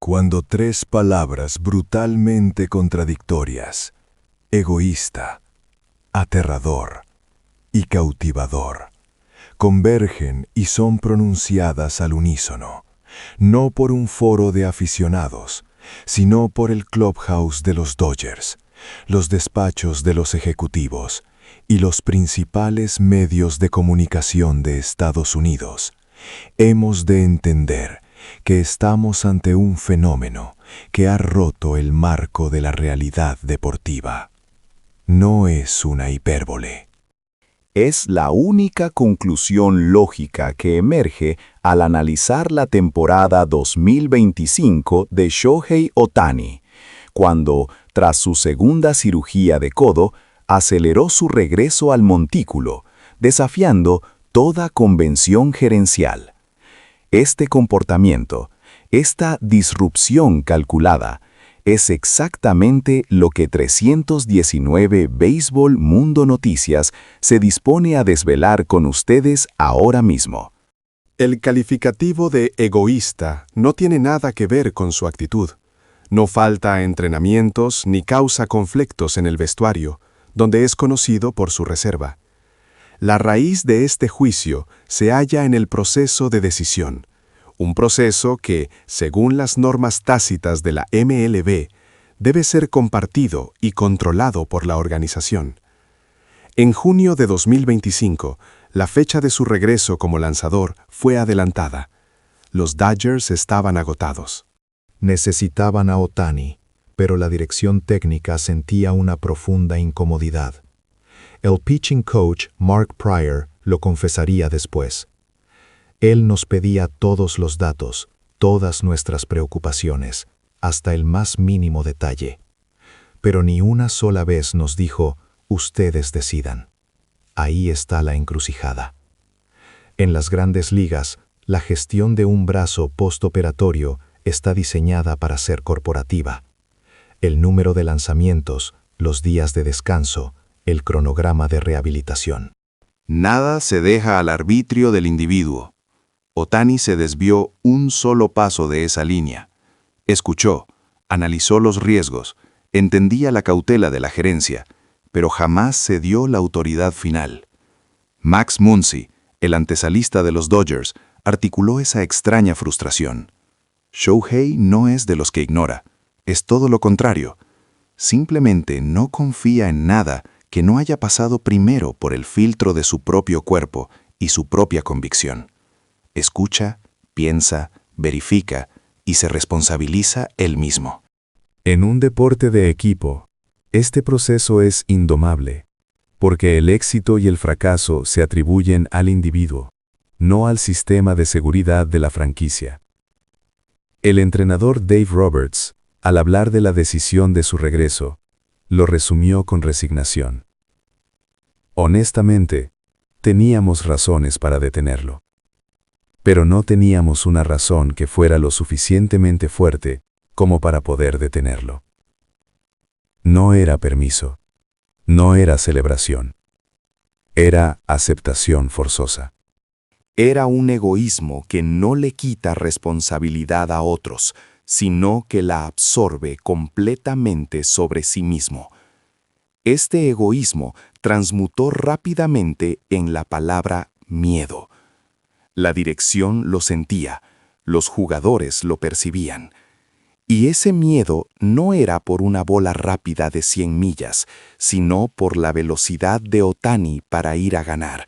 Cuando tres palabras brutalmente contradictorias, egoísta, aterrador y cautivador, convergen y son pronunciadas al unísono, no por un foro de aficionados, sino por el clubhouse de los Dodgers, los despachos de los ejecutivos y los principales medios de comunicación de Estados Unidos, hemos de entender que estamos ante un fenómeno que ha roto el marco de la realidad deportiva. No es una hipérbole. Es la única conclusión lógica que emerge al analizar la temporada 2025 de Shohei Ohtani, cuando, tras su segunda cirugía de codo, aceleró su regreso al montículo, desafiando toda convención gerencial. Este comportamiento, esta disrupción calculada, es exactamente lo que 319 Béisbol Mundo Noticias se dispone a desvelar con ustedes ahora mismo. El calificativo de egoísta no tiene nada que ver con su actitud. No falta entrenamientos ni causa conflictos en el vestuario, donde es conocido por su reserva. La raíz de este juicio se halla en el proceso de decisión, un proceso que, según las normas tácitas de la MLB, debe ser compartido y controlado por la organización. En junio de 2025, la fecha de su regreso como lanzador fue adelantada. Los Dodgers estaban agotados. Necesitaban a Ohtani, pero la dirección técnica sentía una profunda incomodidad. El pitching coach Mark Prior lo confesaría después. Él nos pedía todos los datos, todas nuestras preocupaciones, hasta el más mínimo detalle. Pero ni una sola vez nos dijo, ustedes decidan. Ahí está la encrucijada. En las grandes ligas, la gestión de un brazo postoperatorio está diseñada para ser corporativa. El número de lanzamientos, los días de descanso, el cronograma de rehabilitación. Nada se deja al arbitrio del individuo. Ohtani se desvió un solo paso de esa línea. Escuchó, analizó los riesgos, entendía la cautela de la gerencia, pero jamás cedió la autoridad final. Max Muncy, el antesalista de los Dodgers, articuló esa extraña frustración. Shohei no es de los que ignora, es todo lo contrario. Simplemente no confía en nada que no haya pasado primero por el filtro de su propio cuerpo y su propia convicción. Escucha, piensa, verifica y se responsabiliza él mismo. En un deporte de equipo, este proceso es indomable, porque el éxito y el fracaso se atribuyen al individuo, no al sistema de seguridad de la franquicia. El entrenador Dave Roberts, al hablar de la decisión de su regreso, lo resumió con resignación. Honestamente, teníamos razones para detenerlo. Pero no teníamos una razón que fuera lo suficientemente fuerte como para poder detenerlo. No era permiso. No era celebración. Era aceptación forzosa. Era un egoísmo que no le quita responsabilidad a otros, sino que la absorbe completamente sobre sí mismo. Este egoísmo transmutó rápidamente en la palabra miedo. La dirección lo sentía, los jugadores lo percibían. Y ese miedo no era por una bola rápida de 100 millas, sino por la velocidad de Ohtani para ir a ganar,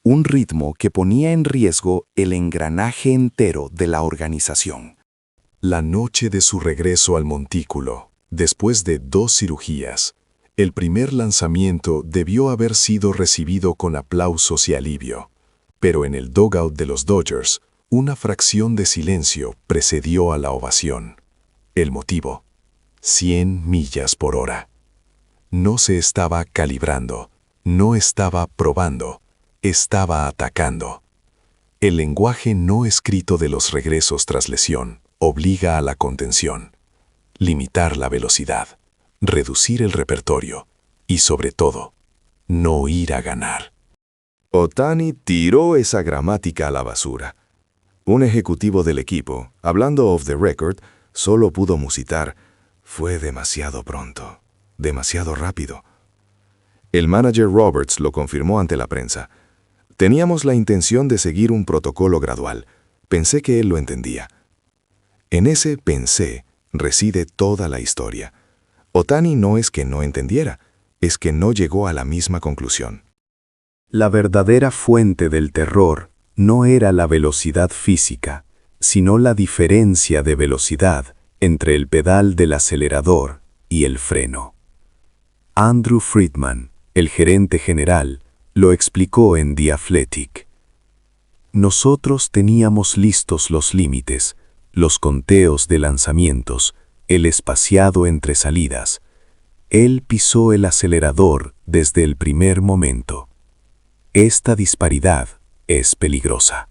un ritmo que ponía en riesgo el engranaje entero de la organización. La noche de su regreso al montículo, después de 2 cirugías, el primer lanzamiento debió haber sido recibido con aplausos y alivio. Pero en el dugout de los Dodgers, una fracción de silencio precedió a la ovación. El motivo: 100 millas por hora. No se estaba calibrando, no estaba probando, estaba atacando. El lenguaje no escrito de los regresos tras lesión obliga a la contención, limitar la velocidad, reducir el repertorio y, sobre todo, no ir a ganar. Ohtani tiró esa gramática a la basura. Un ejecutivo del equipo, hablando off the record, Solo pudo musitar. Fue demasiado pronto, demasiado rápido. El manager Roberts lo confirmó ante la prensa. Teníamos la intención de seguir un protocolo gradual. Pensé que él lo entendía. En ese pensé reside toda la historia. Otani no es que no entendiera, es que no llegó a la misma conclusión. La verdadera fuente del terror no era la velocidad física, sino la diferencia de velocidad entre el pedal del acelerador y el freno. Andrew Friedman, el gerente general, lo explicó en The Athletic. Nosotros teníamos listos los límites, los conteos de lanzamientos, el espaciado entre salidas. Él pisó el acelerador desde el primer momento. Esta disparidad es peligrosa.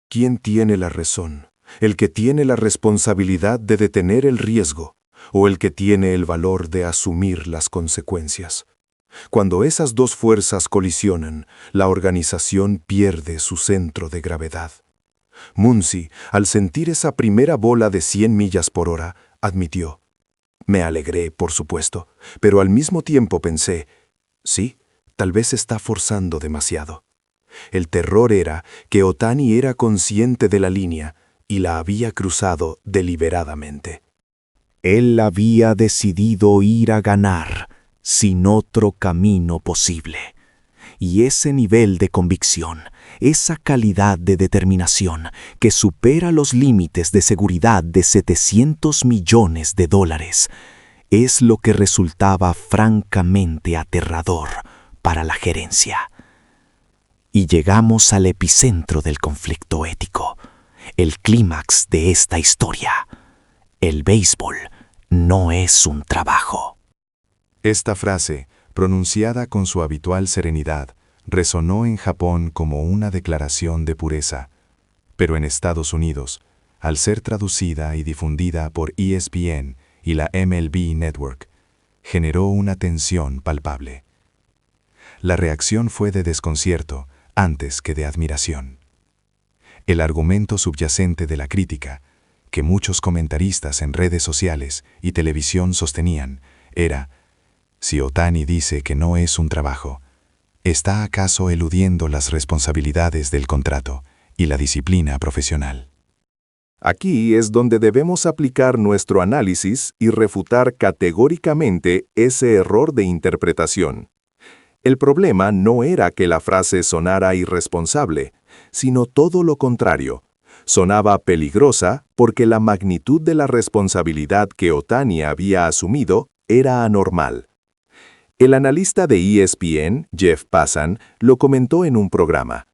¿Quién tiene la razón? ¿El que tiene la responsabilidad de detener el riesgo o el que tiene el valor de asumir las consecuencias? Cuando esas dos fuerzas colisionan, la organización pierde su centro de gravedad. Muncy, al sentir esa primera bola de 100 millas por hora, admitió: me alegré, por supuesto, pero al mismo tiempo pensé, sí, tal vez está forzando demasiado. El terror era que Otani era consciente de la línea y la había cruzado deliberadamente. Él había decidido ir a ganar sin otro camino posible. Y ese nivel de convicción, esa calidad de determinación que supera los límites de seguridad de $700 millones, es lo que resultaba francamente aterrador para la gerencia. Y llegamos al epicentro del conflicto ético, el clímax de esta historia. El béisbol no es un trabajo. Esta frase, pronunciada con su habitual serenidad, resonó en Japón como una declaración de pureza. Pero en Estados Unidos, al ser traducida y difundida por ESPN y la MLB Network, generó una tensión palpable. La reacción fue de desconcierto antes que de admiración. El argumento subyacente de la crítica, que muchos comentaristas en redes sociales y televisión sostenían, era: si Otani dice que no es un trabajo, ¿está acaso eludiendo las responsabilidades del contrato y la disciplina profesional? Aquí es donde debemos aplicar nuestro análisis y refutar categóricamente ese error de interpretación. El problema no era que la frase sonara irresponsable, sino todo lo contrario. Sonaba peligrosa porque la magnitud de la responsabilidad que Otani había asumido era anormal. El analista de ESPN, Jeff Passan, lo comentó en un programa.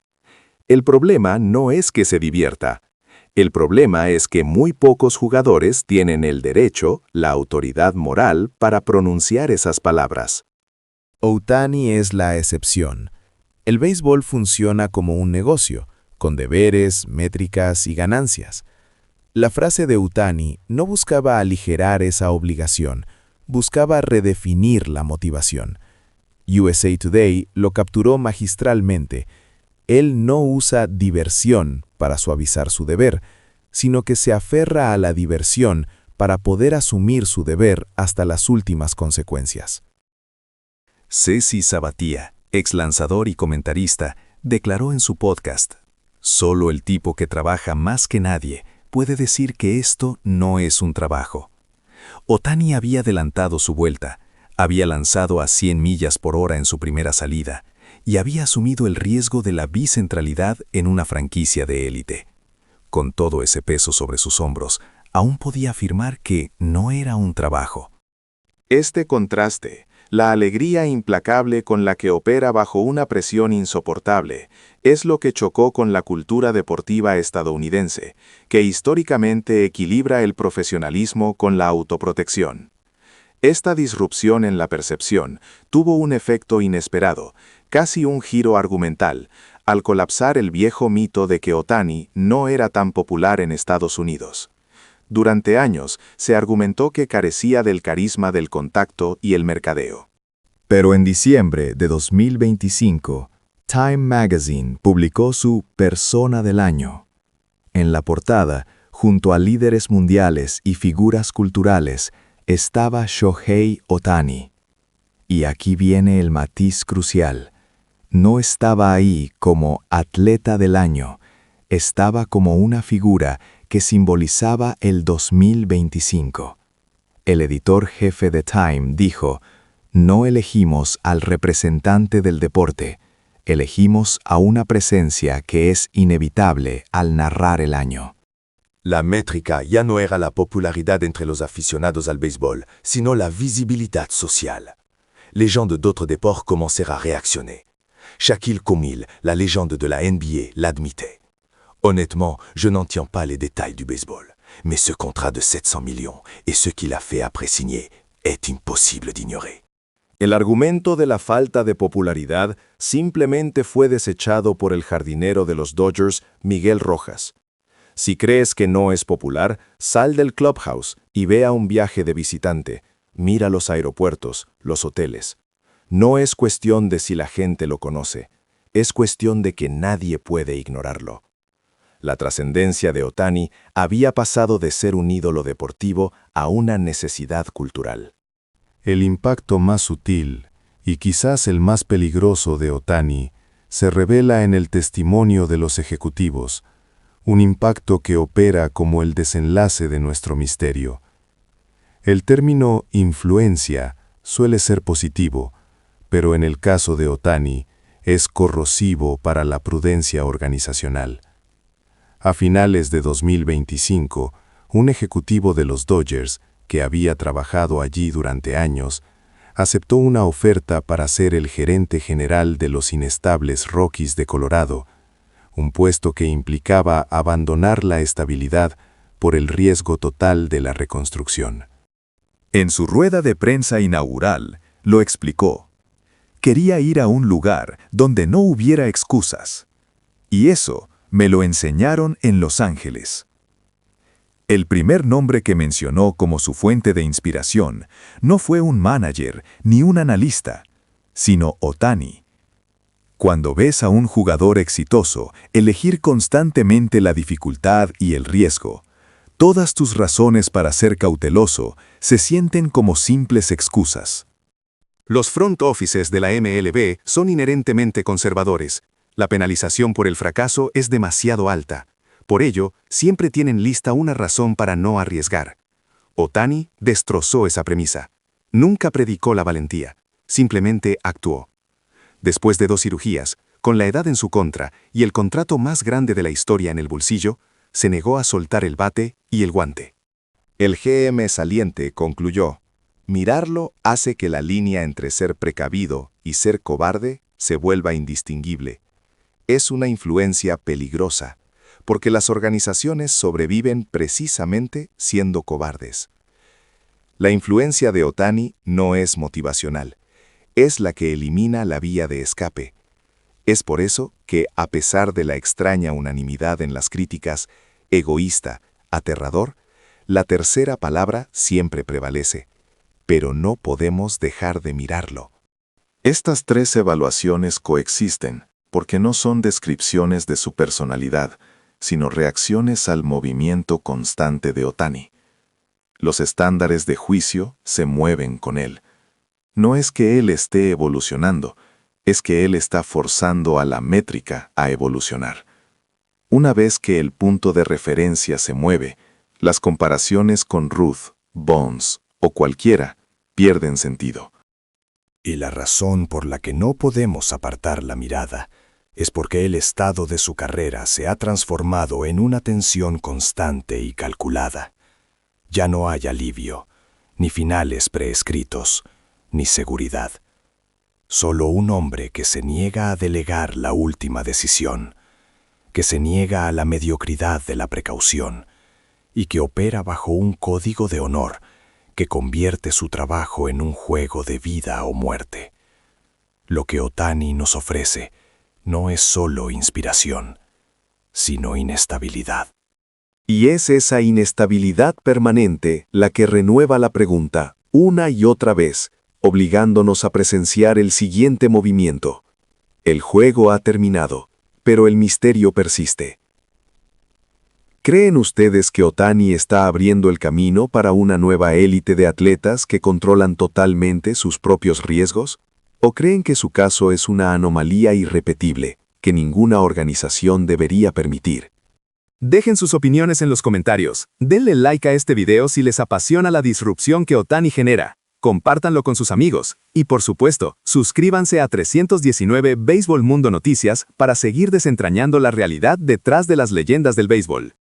El problema no es que se divierta. El problema es que muy pocos jugadores tienen el derecho, la autoridad moral para pronunciar esas palabras. Otani es la excepción. El béisbol funciona como un negocio, con deberes, métricas y ganancias. La frase de Otani no buscaba aligerar esa obligación, buscaba redefinir la motivación. USA Today lo capturó magistralmente. Él no usa diversión para suavizar su deber, sino que se aferra a la diversión para poder asumir su deber hasta las últimas consecuencias. Ceci Sabathia, ex lanzador y comentarista, declaró en su podcast: solo el tipo que trabaja más que nadie puede decir que esto no es un trabajo. Otani había adelantado su vuelta, había lanzado a 100 millas por hora en su primera salida y había asumido el riesgo de la bicentralidad en una franquicia de élite. Con todo ese peso sobre sus hombros, aún podía afirmar que no era un trabajo. Este contraste, la alegría implacable con la que opera bajo una presión insoportable, es lo que chocó con la cultura deportiva estadounidense, que históricamente equilibra el profesionalismo con la autoprotección. Esta disrupción en la percepción tuvo un efecto inesperado, casi un giro argumental, al colapsar el viejo mito de que Otani no era tan popular en Estados Unidos. Durante años se argumentó que carecía del carisma del contacto y el mercadeo. Pero en diciembre de 2025, Time Magazine publicó su Persona del Año. En la portada, junto a líderes mundiales y figuras culturales, estaba Shohei Ohtani. Y aquí viene el matiz crucial. No estaba ahí como atleta del año, estaba como una figura que simbolizaba el 2025. El editor jefe de Time dijo, no elegimos al representante del deporte, elegimos a una presencia que es inevitable al narrar el año. La métrica ya no era la popularidad entre los aficionados al béisbol, sino la visibilidad social. Les gens d'autres deports commencèrent à réactionner. Shaquille O'Neal, la légende de la NBA, l'admettait. Honnêtement, je n'en tiens pas les détails du baseball, mais ce contrat de 700 millions et ce qu'il a fait après signer est imposible d'ignorer. El argumento de la falta de popularidad simplemente fue desechado por el jardinero de los Dodgers, Miguel Rojas. Si crees que no es popular, sal del clubhouse y ve a un viaje de visitante. Mira los aeropuertos, los hoteles. No es cuestión de si la gente lo conoce, es cuestión de que nadie puede ignorarlo. La trascendencia de Ohtani había pasado de ser un ídolo deportivo a una necesidad cultural. El impacto más sutil, y quizás el más peligroso de Ohtani, se revela en el testimonio de los ejecutivos, un impacto que opera como el desenlace de nuestro misterio. El término influencia suele ser positivo, pero en el caso de Ohtani es corrosivo para la prudencia organizacional. A finales de 2025, un ejecutivo de los Dodgers, que había trabajado allí durante años, aceptó una oferta para ser el gerente general de los inestables Rockies de Colorado, un puesto que implicaba abandonar la estabilidad por el riesgo total de la reconstrucción. En su rueda de prensa inaugural, lo explicó. Quería ir a un lugar donde no hubiera excusas. Y eso me lo enseñaron en Los Ángeles. El primer nombre que mencionó como su fuente de inspiración no fue un manager ni un analista, sino Ohtani. Cuando ves a un jugador exitoso elegir constantemente la dificultad y el riesgo, todas tus razones para ser cauteloso se sienten como simples excusas. Los front offices de la MLB son inherentemente conservadores. La penalización por el fracaso es demasiado alta. Por ello, siempre tienen lista una razón para no arriesgar. Ohtani destrozó esa premisa. Nunca predicó la valentía, simplemente actuó. Después de 2 cirugías, con la edad en su contra y el contrato más grande de la historia en el bolsillo, se negó a soltar el bate y el guante. El GM saliente concluyó, mirarlo hace que la línea entre ser precavido y ser cobarde se vuelva indistinguible. Es una influencia peligrosa, porque las organizaciones sobreviven precisamente siendo cobardes. La influencia de Ohtani no es motivacional, es la que elimina la vía de escape. Es por eso que, a pesar de la extraña unanimidad en las críticas, egoísta, aterrador, la tercera palabra siempre prevalece, pero no podemos dejar de mirarlo. Estas 3 evaluaciones coexisten, porque no son descripciones de su personalidad, sino reacciones al movimiento constante de Ohtani. Los estándares de juicio se mueven con él. No es que él esté evolucionando, es que él está forzando a la métrica a evolucionar. Una vez que el punto de referencia se mueve, las comparaciones con Ruth, Bonds o cualquiera pierden sentido. Y la razón por la que no podemos apartar la mirada es porque el estado de su carrera se ha transformado en una tensión constante y calculada. Ya no hay alivio, ni finales preescritos, ni seguridad. Solo un hombre que se niega a delegar la última decisión, que se niega a la mediocridad de la precaución y que opera bajo un código de honor que convierte su trabajo en un juego de vida o muerte. Lo que Ohtani nos ofrece no es solo inspiración, sino inestabilidad. Y es esa inestabilidad permanente la que renueva la pregunta una y otra vez, obligándonos a presenciar el siguiente movimiento. El juego ha terminado, pero el misterio persiste. ¿Creen ustedes que Otani está abriendo el camino para una nueva élite de atletas que controlan totalmente sus propios riesgos? ¿O creen que su caso es una anomalía irrepetible que ninguna organización debería permitir? Dejen sus opiniones en los comentarios. Denle like a este video si les apasiona la disrupción que Otani genera. Compártanlo con sus amigos. Y por supuesto, suscríbanse a 319 Béisbol Mundo Noticias para seguir desentrañando la realidad detrás de las leyendas del béisbol.